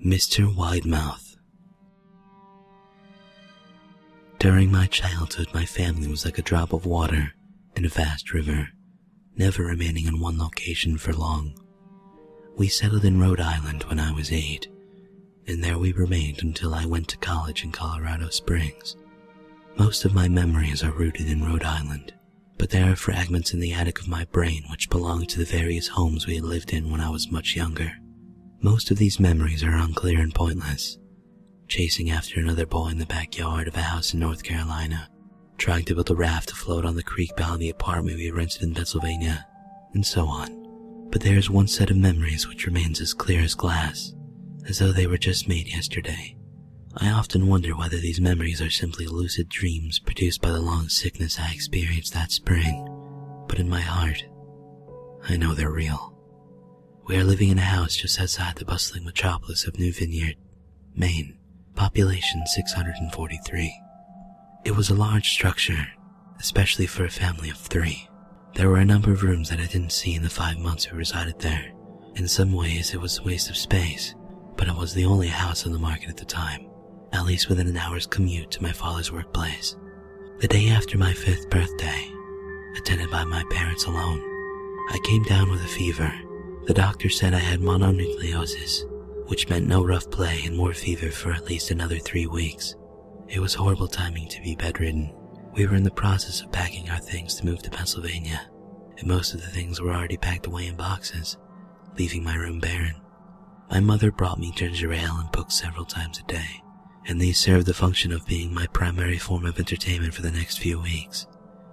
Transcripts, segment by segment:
Mr. Widemouth. During my childhood, my family was like a drop of water in a vast river, never remaining in one location for long. We settled in Rhode Island when I was 8, and there we remained until I went to college in Colorado Springs. Most of my memories are rooted in Rhode Island, but there are fragments in the attic of my brain which belong to the various homes we had lived in when I was much younger. Most of these memories are unclear and pointless. Chasing after another boy in the backyard of a house in North Carolina, trying to build a raft to float on the creek behind the apartment we rented in Pennsylvania, and so on. But there is one set of memories which remains as clear as glass, as though they were just made yesterday. I often wonder whether these memories are simply lucid dreams produced by the long sickness I experienced that spring, but in my heart, I know they're real. We are living in a house just outside the bustling metropolis of New Vineyard, Maine, population 643. It was a large structure, especially for a family of 3. There were a number of rooms that I didn't see in the 5 months we resided there. In some ways, it was a waste of space, but it was the only house on the market at the time, at least within an hour's commute to my father's workplace. The day after my 5th birthday, attended by my parents alone, I came down with a fever. The doctor said I had mononucleosis, which meant no rough play and more fever for at least another 3 weeks. It was horrible timing to be bedridden. We were in the process of packing our things to move to Pennsylvania, and most of the things were already packed away in boxes, leaving my room barren. My mother brought me ginger ale and books several times a day, and these served the function of being my primary form of entertainment for the next few weeks.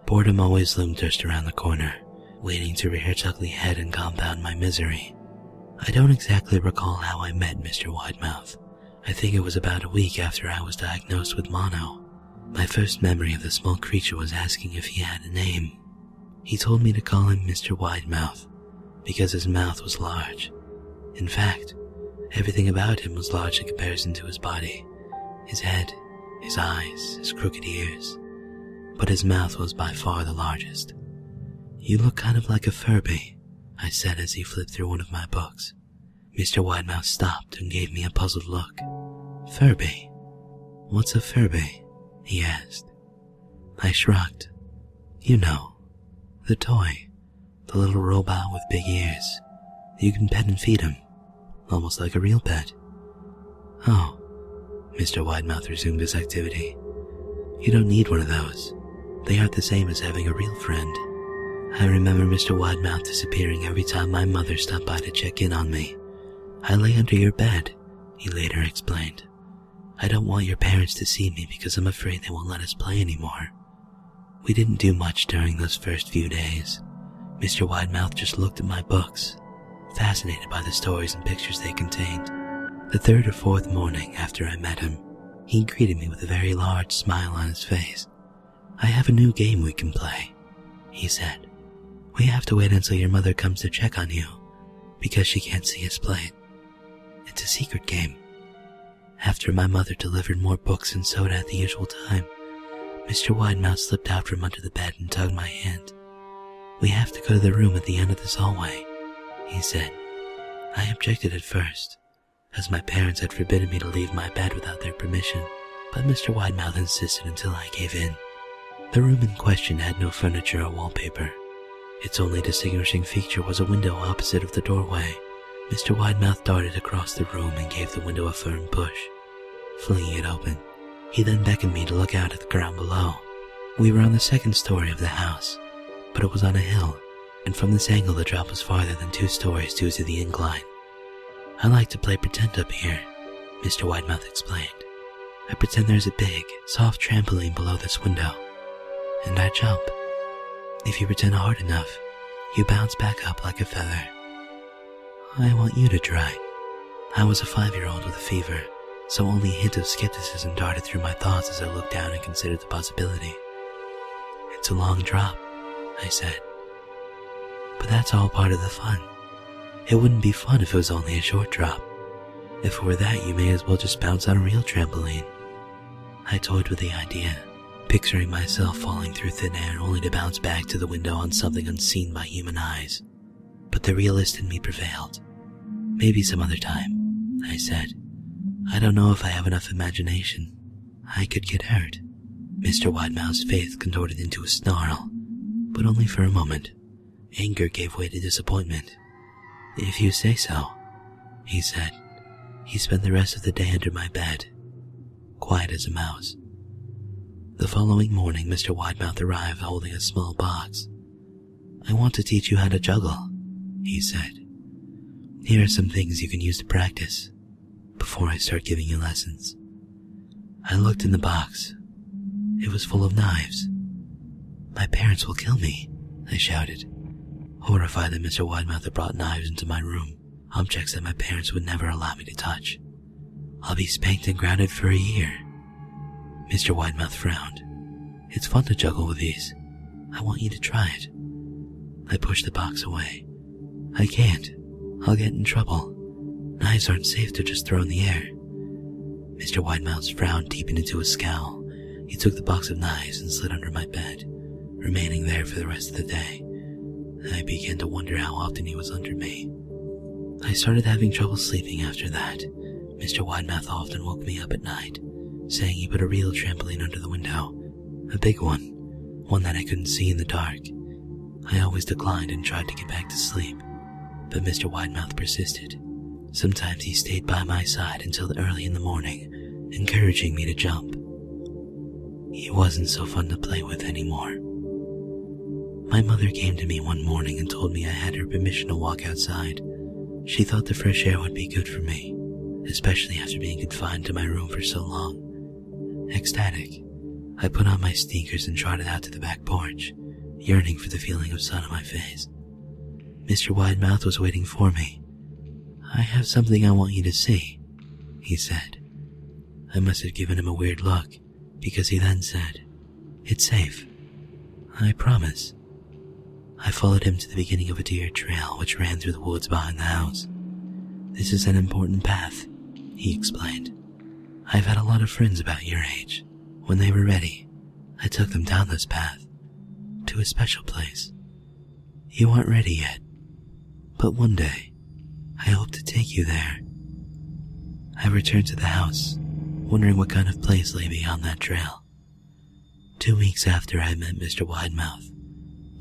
Boredom always loomed just around the corner, waiting to rear its ugly head and compound my misery. I don't exactly recall how I met Mr. Widemouth. I think it was about a week after I was diagnosed with mono. My first memory of the small creature was asking if he had a name. He told me to call him Mr. Widemouth because his mouth was large. In fact, everything about him was large in comparison to his body. His head, his eyes, his crooked ears. But his mouth was by far the largest. "You look kind of like a Furby," I said as he flipped through one of my books. Mr. Widemouth stopped and gave me a puzzled look. "Furby? What's a Furby?" he asked. I shrugged. "You know, the toy, the little robot with big ears. You can pet and feed him, almost like a real pet." "Oh," Mr. Widemouth resumed his activity. "You don't need one of those. They aren't the same as having a real friend. I remember Mr. Widemouth disappearing every time my mother stopped by to check in on me. I lay under your bed," he later explained. "I don't want your parents to see me because I'm afraid they won't let us play anymore." We didn't do much during those first few days. Mr. Widemouth just looked at my books, fascinated by the stories and pictures they contained. The 3rd or 4th morning after I met him, he greeted me with a very large smile on his face. "I have a new game we can play," he said. "We have to wait until your mother comes to check on you, because she can't see us play it. It's a secret game." After my mother delivered more books and soda at the usual time, Mr. Widemouth slipped out from under the bed and tugged my hand. "We have to go to the room at the end of this hallway," he said. I objected at first, as my parents had forbidden me to leave my bed without their permission, but Mr. Widemouth insisted until I gave in. The room in question had no furniture or wallpaper. Its only distinguishing feature was a window opposite of the doorway. Mr. Widemouth darted across the room and gave the window a firm push, flinging it open. He then beckoned me to look out at the ground below. We were on the 2nd story of the house, but it was on a hill, and from this angle the drop was farther than 2 stories due to the incline. "I like to play pretend up here," Mr. Widemouth explained. "I pretend there's a big, soft trampoline below this window, and I jump. If you pretend hard enough, you bounce back up like a feather. I want you to try." I was a 5-year-old with a fever, so only a hint of skepticism darted through my thoughts as I looked down and considered the possibility. "It's a long drop," I said. "But that's all part of the fun. It wouldn't be fun if it was only a short drop. If it were that, you may as well just bounce on a real trampoline." I toyed with the idea, picturing myself falling through thin air only to bounce back to the window on something unseen by human eyes. But the realist in me prevailed. "Maybe some other time," I said. I don't know if I have enough imagination. I could get hurt. Mr. Widemouth's face contorted into a snarl, but only for a moment. Anger gave way to disappointment. If you say so, he said. He spent the rest of the day under my bed, quiet as a mouse. The following morning, Mr. Widemouth arrived holding a small box. I want to teach you how to juggle, he said. Here are some things you can use to practice before I start giving you lessons. I looked in the box. It was full of knives. My parents will kill me, I shouted, horrified that Mr. Widemouth had brought knives into my room, objects that my parents would never allow me to touch. I'll be spanked and grounded for a year. Mr. Widemouth frowned. It's fun to juggle with these. I want you to try it. I pushed the box away. I can't. I'll get in trouble. Knives aren't safe to just throw in the air. Mr. Widemouth's frown deepened into a scowl. He took the box of knives and slid under my bed, remaining there for the rest of the day. I began to wonder how often he was under me. I started having trouble sleeping after that. Mr. Widemouth often woke me up at night, saying he put a real trampoline under the window. A big one that I couldn't see in the dark. I always declined and tried to get back to sleep, but Mr. Widemouth persisted. Sometimes he stayed by my side until early in the morning, encouraging me to jump. He wasn't so fun to play with anymore. My mother came to me one morning and told me I had her permission to walk outside. She thought the fresh air would be good for me, especially after being confined to my room for so long. Ecstatic, I put on my sneakers and trotted out to the back porch, yearning for the feeling of sun on my face. Mr. Widemouth was waiting for me. I have something I want you to see, he said. I must have given him a weird look, because he then said, It's safe. I promise. I followed him to the beginning of a deer trail which ran through the woods behind the house. This is an important path, he explained. I've had a lot of friends about your age. When they were ready, I took them down this path, to a special place. You aren't ready yet, but one day, I hope to take you there. I returned to the house, wondering what kind of place lay beyond that trail. 2 weeks after I met Mr. Widemouth,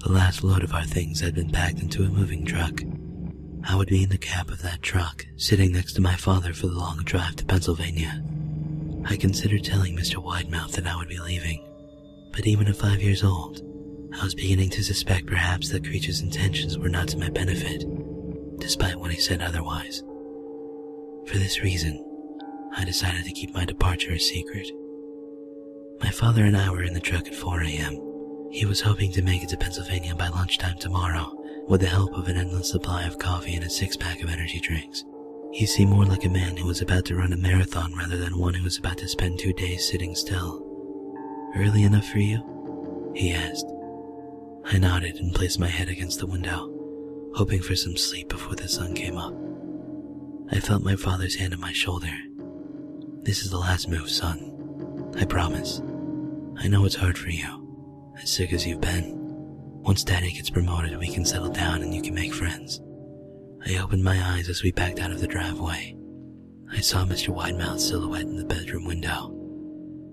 the last load of our things had been packed into a moving truck. I would be in the cab of that truck, sitting next to my father for the long drive to Pennsylvania. I considered telling Mr. Widemouth that I would be leaving, but even at 5 years old, I was beginning to suspect perhaps that Creature's intentions were not to my benefit, despite what he said otherwise. For this reason, I decided to keep my departure a secret. My father and I were in the truck at 4 a.m. He was hoping to make it to Pennsylvania by lunchtime tomorrow, with the help of an endless supply of coffee and a 6-pack of energy drinks. He seemed more like a man who was about to run a marathon rather than one who was about to spend 2 days sitting still. Early enough for you? He asked. I nodded and placed my head against the window, hoping for some sleep before the sun came up. I felt my father's hand on my shoulder. This is the last move, son. I promise. I know it's hard for you, as sick as you've been. Once Daddy gets promoted, we can settle down and you can make friends. I opened my eyes as we backed out of the driveway. I saw Mr. Widemouth's silhouette in the bedroom window.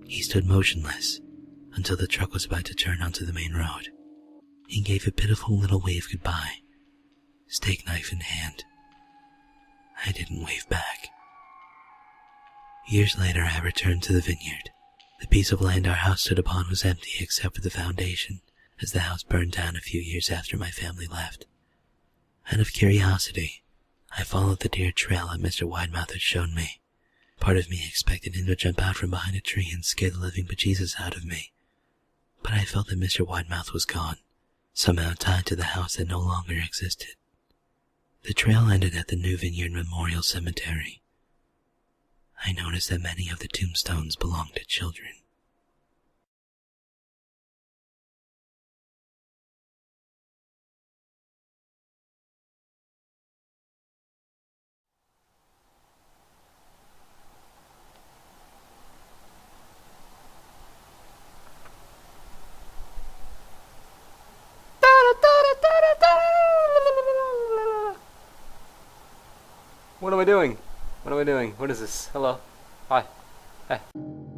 He stood motionless until the truck was about to turn onto the main road. He gave a pitiful little wave goodbye, steak knife in hand. I didn't wave back. Years later, I returned to the vineyard. The piece of land our house stood upon was empty except for the foundation, as the house burned down a few years after my family left. Out of curiosity, I followed the deer trail that Mr. Widemouth had shown me. Part of me expected him to jump out from behind a tree and scare the living bejesus out of me. But I felt that Mr. Widemouth was gone, somehow tied to the house that no longer existed. The trail ended at the New Vineyard Memorial Cemetery. I noticed that many of the tombstones belonged to children. What am I doing? What am I doing? What is this? Hello? Thôi. Ê.